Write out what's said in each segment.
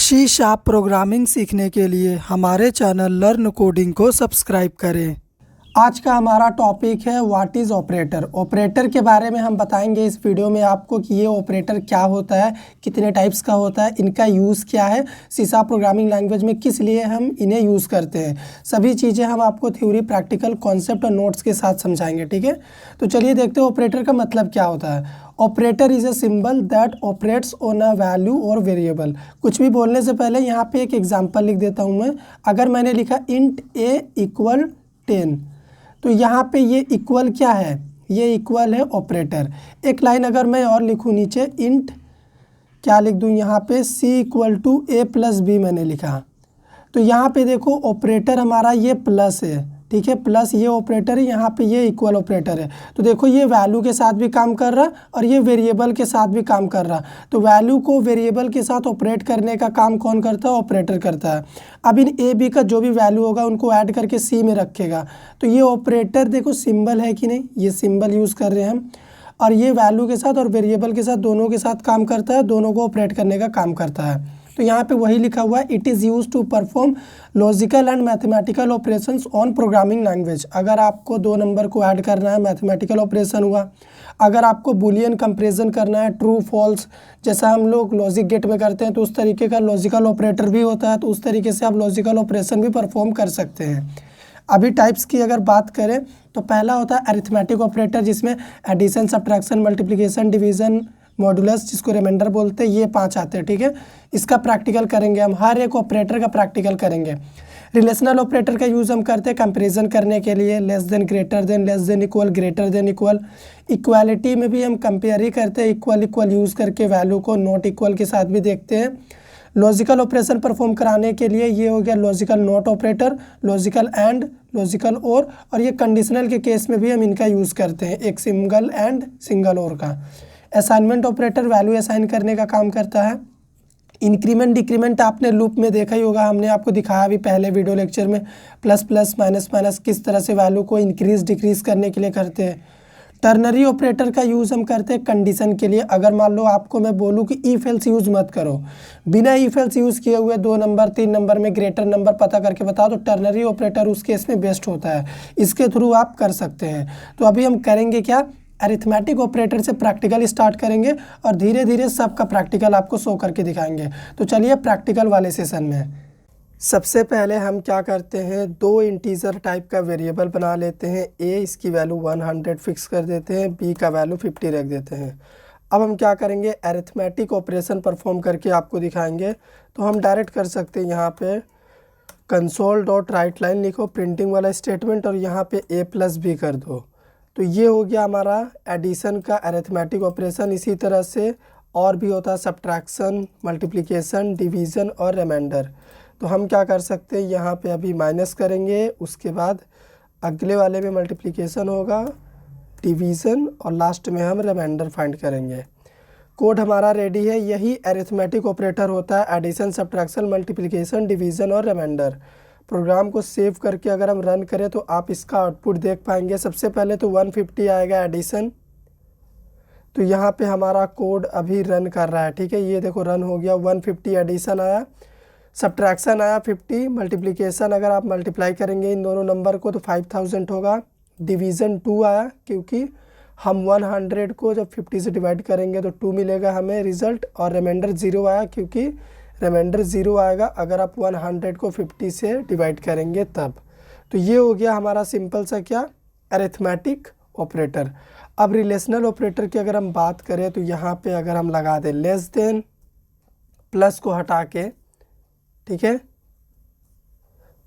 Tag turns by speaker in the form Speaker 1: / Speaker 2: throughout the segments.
Speaker 1: C# programming सीखने के लिए हमारे चैनल लर्न कोडिंग को सब्सक्राइब करें। आज का हमारा टॉपिक है व्हाट इज़ ऑपरेटर। ऑपरेटर के बारे में हम बताएंगे इस वीडियो में आपको कि ये ऑपरेटर क्या होता है, कितने टाइप्स का होता है, इनका यूज़ क्या है, C# प्रोग्रामिंग लैंग्वेज में किस लिए हम इन्हें यूज़ करते हैं। सभी चीज़ें हम आपको थ्योरी, प्रैक्टिकल, कॉन्सेप्ट और नोट्स के साथ समझाएंगे। ठीक है, तो चलिए देखते हैं ऑपरेटर का मतलब क्या होता है। Operator is a symbol that operates on a value और वेरिएबल। कुछ भी बोलने से पहले यहाँ पे एक एग्जांपल लिख देता हूँ मैं। अगर मैंने लिखा int a = 10, तो यहाँ पे ये इक्वल क्या है, ये इक्वल है ऑपरेटर। एक लाइन अगर मैं और लिखूँ नीचे, इंट क्या लिख दूँ यहाँ पे, c = a + b मैंने लिखा, तो यहाँ पे देखो ऑपरेटर हमारा ये प्लस है। ठीक है, प्लस ये ऑपरेटर है, यहाँ पे ये इक्वल ऑपरेटर है। तो देखो ये वैल्यू के साथ भी काम कर रहा और ये वेरिएबल के साथ भी काम कर रहा। तो वैल्यू को वेरिएबल के साथ ऑपरेट करने का काम कौन करता है, ऑपरेटर करता है। अब इन ए बी का जो भी वैल्यू होगा उनको ऐड करके सी में रखेगा। तो ये ऑपरेटर देखो सिंबल है कि नहीं, ये सिंबल यूज़ कर रहे हैं हम, और ये वैल्यू के साथ और वेरिएबल के साथ दोनों के साथ काम करता है, दोनों को ऑपरेट करने का काम करता है। तो यहाँ पे वही लिखा हुआ है, it is use to perform logical and mathematical operations on programming language. अगर आपको 2 नंबर को ऐड करना है, मैथमेटिकल ऑपरेशन हुआ। अगर आपको बुलियन कंपैरिजन करना है, ट्रू फॉल्स, जैसा हम लोग लॉजिक गेट में करते हैं, तो उस तरीके का लॉजिकल ऑपरेटर भी होता है। तो उस तरीके से आप लॉजिकल ऑपरेशन भी परफॉर्म कर सकते हैं। अभी टाइप्स की अगर बात करें तो पहला होता है अरिथमेटिक ऑपरेटर, जिसमें addition, subtraction, multiplication, division, modulus, जिसको रिमाइंडर बोलते हैं, ये 5 आते हैं। ठीक है, इसका प्रैक्टिकल करेंगे हम, हर एक ऑपरेटर का प्रैक्टिकल करेंगे। रिलेशनल ऑपरेटर का यूज़ हम करते हैं कंपैरिजन करने के लिए, less than, greater than, less than equal, greater than equal. Equality में भी हम कंपेयर ही करते हैं, इक्वल इक्वल यूज़ करके वैल्यू को नॉट इक्वल के साथ भी देखते हैं। लॉजिकल ऑपरेशन परफॉर्म कराने के लिए ये हो गया logical not operator, logical and, logical और ये कंडीशनल के केस में भी हम इनका यूज़ करते हैं, एक सिंगल एंड, सिंगल और का। असाइनमेंट ऑपरेटर वैल्यू असाइन करने का काम करता है। इंक्रीमेंट डिक्रीमेंट आपने लूप में देखा ही होगा, हमने आपको दिखाया भी पहले वीडियो लेक्चर में, प्लस प्लस, माइनस माइनस, किस तरह से वैल्यू को इंक्रीज डिक्रीज करने के लिए करते हैं। टर्नरी ऑपरेटर का यूज़ हम करते हैं कंडीशन के लिए। अगर मान लो आपको मैं बोलूँ कि इफ एल्स यूज़ मत करो, बिना इफ एल्स यूज़ किए हुए 2 नंबर 3 नंबर में ग्रेटर नंबर पता करके बताओ, तो टर्नरी ऑपरेटर उस केस में बेस्ट होता है, इसके थ्रू आप कर सकते हैं। तो अभी हम करेंगे क्या, अरिथमेटिक ऑपरेटर से प्रैक्टिकल स्टार्ट करेंगे और धीरे धीरे सबका प्रैक्टिकल आपको शो करके दिखाएंगे। तो चलिए प्रैक्टिकल वाले सेशन में सबसे पहले हम क्या करते हैं, 2 इंटीजर टाइप का वेरिएबल बना लेते हैं। ए, इसकी वैल्यू 100 फिक्स कर देते हैं, बी का वैल्यू 50 रख देते हैं। अब हम क्या करेंगे, अरिथमेटिक ऑपरेशन परफॉर्म करके आपको दिखाएंगे। तो हम डायरेक्ट कर सकते हैं, यहाँ पे console.writeLine लिखो, प्रिंटिंग वाला स्टेटमेंट, और यहाँ पे a + b कर दो। तो ये हो गया हमारा एडिशन का अरिथमेटिक ऑपरेशन। इसी तरह से और भी होता है, सब्ट्रैक्शन, मल्टीप्लिकेशन, डिवीज़न और रिमाइंडर। तो हम क्या कर सकते हैं, यहाँ पे अभी माइनस करेंगे, उसके बाद अगले वाले में मल्टीप्लिकेशन होगा, डिवीज़न, और लास्ट में हम रिमाइंडर फाइंड करेंगे। कोड हमारा रेडी है। यही अरिथमेटिक ऑपरेटर होता है, एडिशन, सब्ट्रैक्शन, मल्टीप्लिकेशन, डिवीज़न और रिमाइंडर। प्रोग्राम को सेव करके अगर हम रन करें तो आप इसका आउटपुट देख पाएंगे। सबसे पहले तो 150 आएगा एडिशन, तो यहाँ पे हमारा कोड अभी रन कर रहा है। ठीक है, ये देखो रन हो गया, 150 एडिशन आया, सब्ट्रैक्शन आया 50, मल्टीप्लिकेशन अगर आप मल्टीप्लाई करेंगे इन दोनों नंबर को तो 5000 होगा, डिवीज़न 2 आया, क्योंकि हम 100 को जब 50 से डिवाइड करेंगे तो 2 मिलेगा हमें रिज़ल्ट, और रिमाइंडर 0 आया, क्योंकि रिमाइंडर 0 आएगा अगर आप 100 को 50 से डिवाइड करेंगे तब। तो ये हो गया हमारा सिंपल सा क्या, अरिथमेटिक ऑपरेटर। अब रिलेशनल ऑपरेटर की अगर हम बात करें तो यहाँ पे अगर हम लगा दें लेस देन, प्लस को हटा के, ठीक है,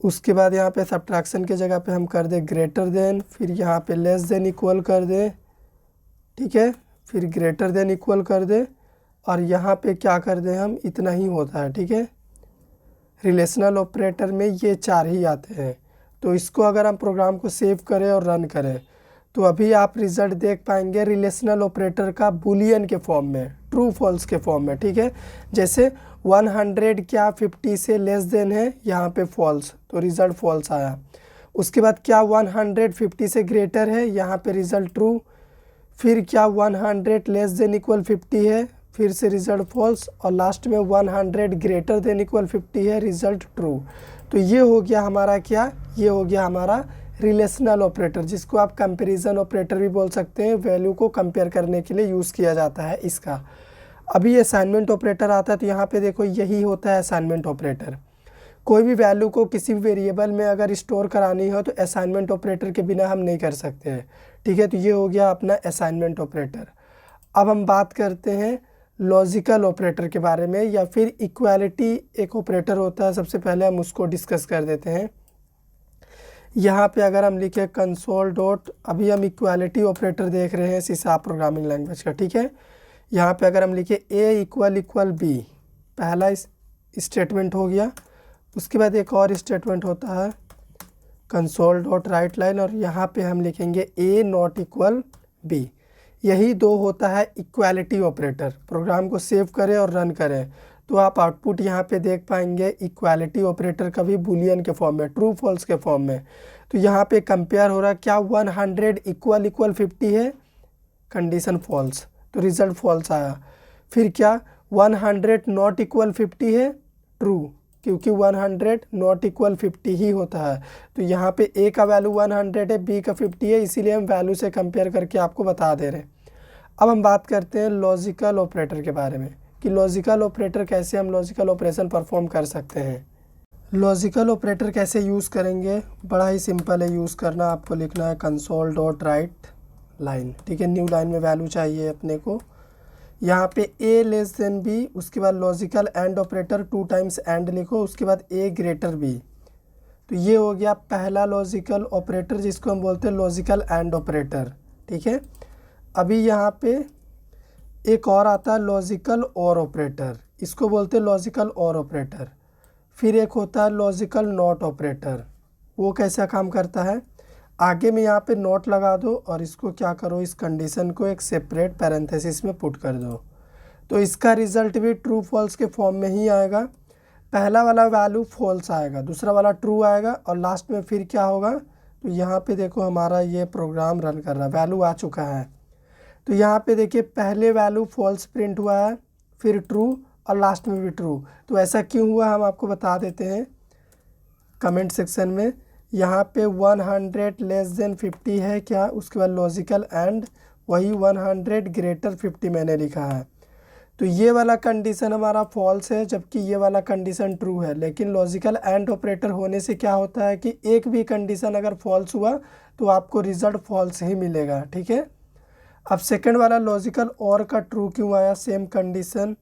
Speaker 1: उसके बाद यहाँ पे सब्ट्रैक्शन की जगह पे हम कर दें ग्रेटर देन, फिर यहाँ पे लेस देन इक्वल कर दें, ठीक है, फिर ग्रेटर देन इक्वल कर दें, और यहाँ पे क्या कर दें हम, इतना ही होता है। ठीक है, रिलेशनल ऑपरेटर में ये 4 ही आते हैं। तो इसको अगर हम प्रोग्राम को सेव करें और रन करें तो अभी आप रिज़ल्ट देख पाएंगे रिलेशनल ऑपरेटर का बुलियन के फॉर्म में, ट्रू फॉल्स के फॉर्म में। ठीक है, जैसे 100 क्या 50 से लेस देन है, यहाँ पे फॉल्स, तो रिज़ल्ट फॉल्स आया। उसके बाद क्या 100 50 से ग्रेटर है, यहाँ पे रिज़ल्ट ट्रू। फिर क्या 100 लेस देन इक्वल 50 है, फिर से रिजल्ट फॉल्स और लास्ट में 100 ग्रेटर देन इक्वल 50 है, रिजल्ट ट्रू। तो ये हो गया हमारा क्या, ये हो गया हमारा रिलेशनल ऑपरेटर, जिसको आप कंपैरिजन ऑपरेटर भी बोल सकते हैं। वैल्यू को कंपेयर करने के लिए यूज़ किया जाता है इसका। अभी असाइनमेंट ऑपरेटर आता है, तो यहाँ पे देखो यही होता है असाइनमेंट ऑपरेटर। कोई भी वैल्यू को किसी भी वेरिएबल में अगर स्टोर करानी हो तो असाइनमेंट ऑपरेटर के बिना हम नहीं कर सकते हैं, ठीक है। तो ये हो गया अपना असाइनमेंट ऑपरेटर। अब हम बात करते हैं लॉजिकल ऑपरेटर के बारे में, या फिर इक्वालिटी एक ऑपरेटर होता है। सबसे पहले हम उसको डिस्कस कर देते हैं। यहाँ पे अगर हम लिखे कंसोल डॉट, अभी हम इक्वालिटी ऑपरेटर देख रहे हैं सी# प्रोग्रामिंग लैंग्वेज का, ठीक है। यहाँ पे अगर हम लिखे ए इक्वल बी, पहला स्टेटमेंट हो गया। उसके बाद एक और स्टेटमेंट होता है कंसोल डॉट राइट लाइन, और यहाँ पे हम लिखेंगे ए नॉट इक्वल बी। यही दो होता है इक्वालिटी ऑपरेटर। प्रोग्राम को सेव करें और रन करें तो आप आउटपुट यहाँ पे देख पाएंगे इक्वालिटी ऑपरेटर का भी बूलियन के फॉर्म में, ट्रू फॉल्स के फॉर्म में। तो यहाँ पे कंपेयर हो रहा है, क्या 100 इक्वल 50 है, कंडीशन फॉल्स, तो रिजल्ट फॉल्स आया। फिर क्या 100 नॉट इक्वल 50 है, ट्रू, क्योंकि 100 नॉट इक्वल 50 ही होता है। तो यहाँ पे ए का वैल्यू 100 है, बी का 50 है, इसीलिए हम वैल्यू से कंपेयर करके आपको बता दे रहे हैं। अब हम बात करते हैं लॉजिकल ऑपरेटर के बारे में, कि लॉजिकल ऑपरेटर कैसे हम लॉजिकल ऑपरेशन परफॉर्म कर सकते हैं। लॉजिकल ऑपरेटर कैसे यूज़ करेंगे, बड़ा ही सिंपल है यूज़ करना। आपको लिखना है कंसोल डॉट राइट लाइन, ठीक है। न्यू लाइन में वैल्यू चाहिए अपने को। यहाँ पे a लेस देन b, उसके बाद logical and operator 2 times and लिखो, उसके बाद a ग्रेटर b। तो ये हो गया पहला लॉजिकल ऑपरेटर, जिसको हम बोलते हैं लॉजिकल एंड ऑपरेटर, ठीक है। अभी यहाँ पे एक और आता है लॉजिकल और ऑपरेटर, इसको बोलते हैं लॉजिकल और ऑपरेटर। फिर एक होता है लॉजिकल नॉट ऑपरेटर। वो कैसा काम करता है, आगे में यहाँ पे नोट लगा दो और इसको क्या करो, इस कंडीशन को एक सेपरेट पैरेंथेसिस में पुट कर दो, तो इसका रिजल्ट भी ट्रू फॉल्स के फॉर्म में ही आएगा। पहला वाला वैल्यू फॉल्स आएगा, दूसरा वाला ट्रू आएगा, और लास्ट में फिर क्या होगा, तो यहाँ पे देखो हमारा ये प्रोग्राम रन कर रहा है, वैल्यू आ चुका है। तो यहाँ पे देखिए पहले वैल्यू फॉल्स प्रिंट हुआ है, फिर ट्रू, और लास्ट में भी ट्रू। तो ऐसा क्यों हुआ हम आपको बता देते हैं कमेंट सेक्शन में। यहाँ पे 100 लेस देन 50 है क्या, उसके बाद लॉजिकल एंड, वही 100 ग्रेटर 50 मैंने लिखा है। तो ये वाला कंडीशन हमारा फॉल्स है, जबकि ये वाला कंडीशन ट्रू है। लेकिन लॉजिकल एंड ऑपरेटर होने से क्या होता है कि एक भी कंडीशन अगर फॉल्स हुआ तो आपको रिजल्ट फॉल्स ही मिलेगा, ठीक है। अब सेकंड वाला लॉजिकल और का ट्रू क्यों आया, सेम कंडीशन,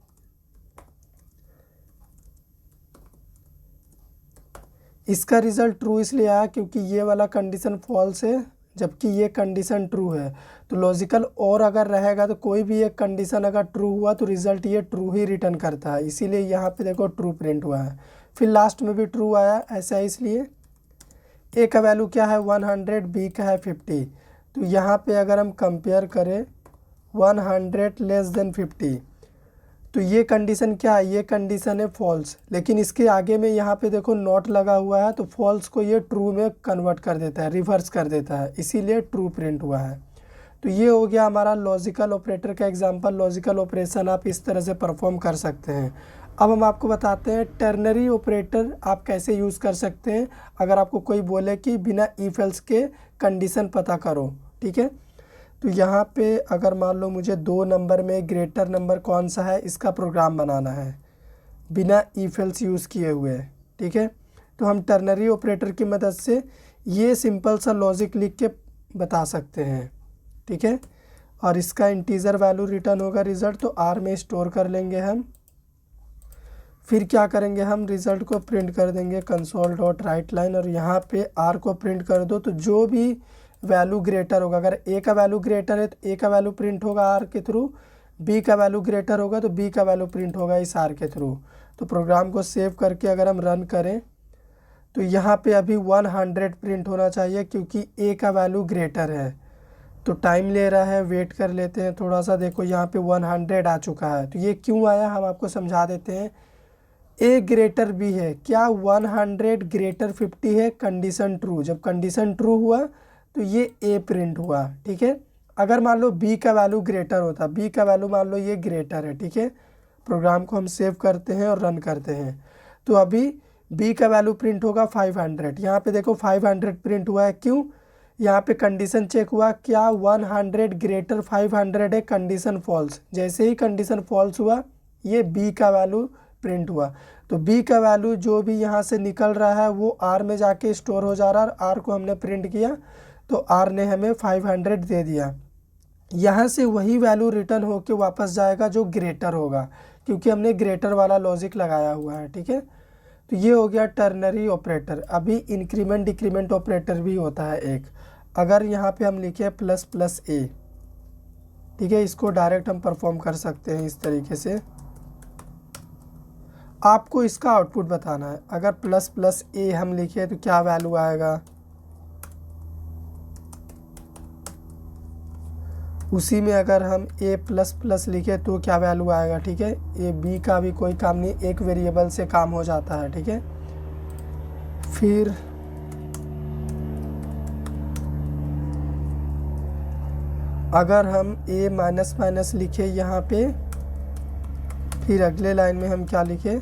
Speaker 1: इसका रिज़ल्ट ट्रू इसलिए आया क्योंकि ये वाला कंडीशन फॉल्स है जबकि ये कंडीशन ट्रू है। तो लॉजिकल और अगर रहेगा तो कोई भी एक कंडीशन अगर ट्रू हुआ तो रिज़ल्ट ये ट्रू ही रिटर्न करता है, इसीलिए यहाँ पे देखो ट्रू प्रिंट हुआ है। फिर लास्ट में भी ट्रू आया, ऐसा इसलिए ए का वैल्यू क्या है 100, बी का है 50। तो यहाँ पे अगर हम कंपेयर करें 100 लेस देन 50, तो ये कंडीशन क्या है, ये कंडीशन है फॉल्स। लेकिन इसके आगे में यहाँ पे देखो नॉट लगा हुआ है, तो फॉल्स को ये ट्रू में कन्वर्ट कर देता है, रिवर्स कर देता है, इसीलिए ट्रू प्रिंट हुआ है। तो ये हो गया हमारा लॉजिकल ऑपरेटर का एग्जांपल। लॉजिकल ऑपरेशन आप इस तरह से परफॉर्म कर सकते हैं। अब हम आपको बताते हैं टर्नरी ऑपरेटर आप कैसे यूज़ कर सकते हैं अगर आपको कोई बोले कि बिना इफ एल्स के कंडीशन पता करो, ठीक है। तो यहाँ पे अगर मान लो मुझे 2 नंबर में ग्रेटर नंबर कौन सा है इसका प्रोग्राम बनाना है बिना इफ एल्स यूज़ किए हुए, ठीक है। तो हम टर्नरी ऑपरेटर की मदद से ये सिंपल सा लॉजिक लिख के बता सकते हैं, ठीक है। और इसका इंटीजर वैल्यू रिटर्न होगा रिज़ल्ट, तो आर में स्टोर कर लेंगे हम। फिर क्या करेंगे, हम रिज़ल्ट को प्रिंट कर देंगे कंसोल डॉट राइट लाइन, और यहाँ पे आर को प्रिंट कर दो। तो जो भी वैल्यू ग्रेटर होगा, अगर ए का वैल्यू ग्रेटर है तो ए का वैल्यू प्रिंट होगा आर के थ्रू, बी का वैल्यू ग्रेटर होगा तो बी का वैल्यू प्रिंट होगा इस आर के थ्रू। तो प्रोग्राम को सेव करके अगर हम रन करें तो यहाँ पे अभी 100 प्रिंट होना चाहिए क्योंकि ए का वैल्यू ग्रेटर है। तो टाइम ले रहा है, वेट कर लेते हैं थोड़ा सा। देखो यहाँ पे 100 आ चुका है। तो ये क्यों आया हम आपको समझा देते हैं। ए ग्रेटर बी है, क्या 100 ग्रेटर 50 है, कंडीशन ट्रू। जब कंडीशन ट्रू हुआ तो ये ए प्रिंट हुआ, ठीक है। अगर मान लो b का वैल्यू ग्रेटर होता, b का वैल्यू मान लो ये ग्रेटर है, ठीक है। प्रोग्राम को हम सेव करते हैं और रन करते हैं, तो अभी b का वैल्यू प्रिंट होगा 500। यहाँ पे देखो 500 प्रिंट हुआ है, क्यों? यहाँ पे कंडीशन चेक हुआ, क्या 100 ग्रेटर 500 है, कंडीशन फॉल्स। जैसे ही कंडीशन फॉल्स हुआ ये b का वैल्यू प्रिंट हुआ, तो b का वैल्यू जो भी यहाँ से निकल रहा है वो r में जाके स्टोर हो जा रहा है, और r को हमने प्रिंट किया तो r ने हमें 500 दे दिया। यहाँ से वही वैल्यू रिटर्न होके वापस जाएगा जो ग्रेटर होगा, क्योंकि हमने ग्रेटर वाला लॉजिक लगाया हुआ है, ठीक है। तो ये हो गया टर्नरी ऑपरेटर। अभी इंक्रीमेंट डिक्रीमेंट ऑपरेटर भी होता है एक। अगर यहाँ पे हम लिखे प्लस प्लस ए, ठीक है, इसको डायरेक्ट हम परफॉर्म कर सकते हैं इस तरीके से। आपको इसका आउटपुट बताना है। अगर प्लस प्लस ए हम लिखे तो क्या वैल्यू आएगा, उसी में अगर हम ए प्लस प्लस लिखे तो क्या वैल्यू आएगा, ठीक है। ए बी का भी कोई काम नहीं, एक वेरिएबल से काम हो जाता है, ठीक है। फिर अगर हम ए माइनस माइनस लिखे यहाँ पे, फिर अगले लाइन में हम क्या लिखे,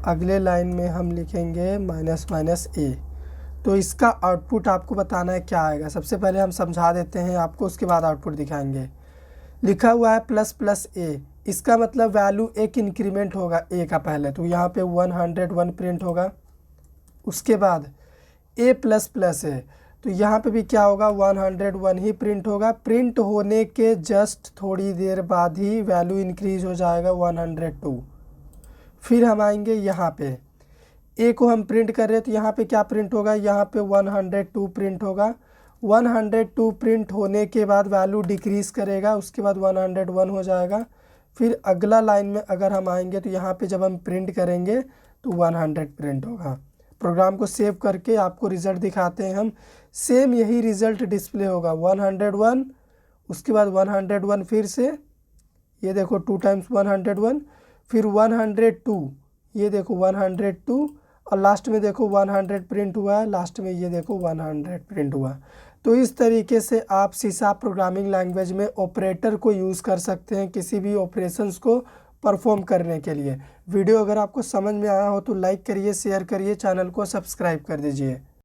Speaker 1: अगले लाइन में हम लिखेंगे माइनस माइनस ए। तो इसका आउटपुट आपको बताना है क्या आएगा। सबसे पहले हम समझा देते हैं आपको, उसके बाद आउटपुट दिखाएंगे। लिखा हुआ है प्लस प्लस ए, इसका मतलब वैल्यू एक इंक्रीमेंट होगा ए का पहले, तो यहाँ पे 101 प्रिंट होगा। उसके बाद ए प्लस प्लस है, तो यहाँ पे भी क्या होगा, 101 ही प्रिंट होगा। प्रिंट होने के जस्ट थोड़ी देर बाद ही वैल्यू इंक्रीज हो जाएगा 102। फिर हम आएंगे यहाँ पे, ए को हम प्रिंट कर रहे हैं तो यहाँ पे क्या प्रिंट होगा, यहाँ पे 102 प्रिंट होगा। 102 प्रिंट होने के बाद वैल्यू डिक्रीज करेगा, उसके बाद 101 हो जाएगा। फिर अगला लाइन में अगर हम आएंगे तो यहाँ पे जब हम प्रिंट करेंगे तो 100 प्रिंट होगा। प्रोग्राम को सेव करके आपको रिज़ल्ट दिखाते हैं हम। सेम यही रिज़ल्ट डिस्प्ले होगा, 101, उसके बाद 101 फिर से, ये देखो 2 टाइम्स 101, फिर 102, ये देखो 102, और लास्ट में देखो 100 प्रिंट हुआ है, लास्ट में ये देखो 100 प्रिंट हुआ। तो इस तरीके से आप सी शार्प प्रोग्रामिंग लैंग्वेज में ऑपरेटर को यूज़ कर सकते हैं किसी भी ऑपरेशंस को परफॉर्म करने के लिए। वीडियो अगर आपको समझ में आया हो तो लाइक करिए, शेयर करिए, चैनल को सब्सक्राइब कर दीजिए।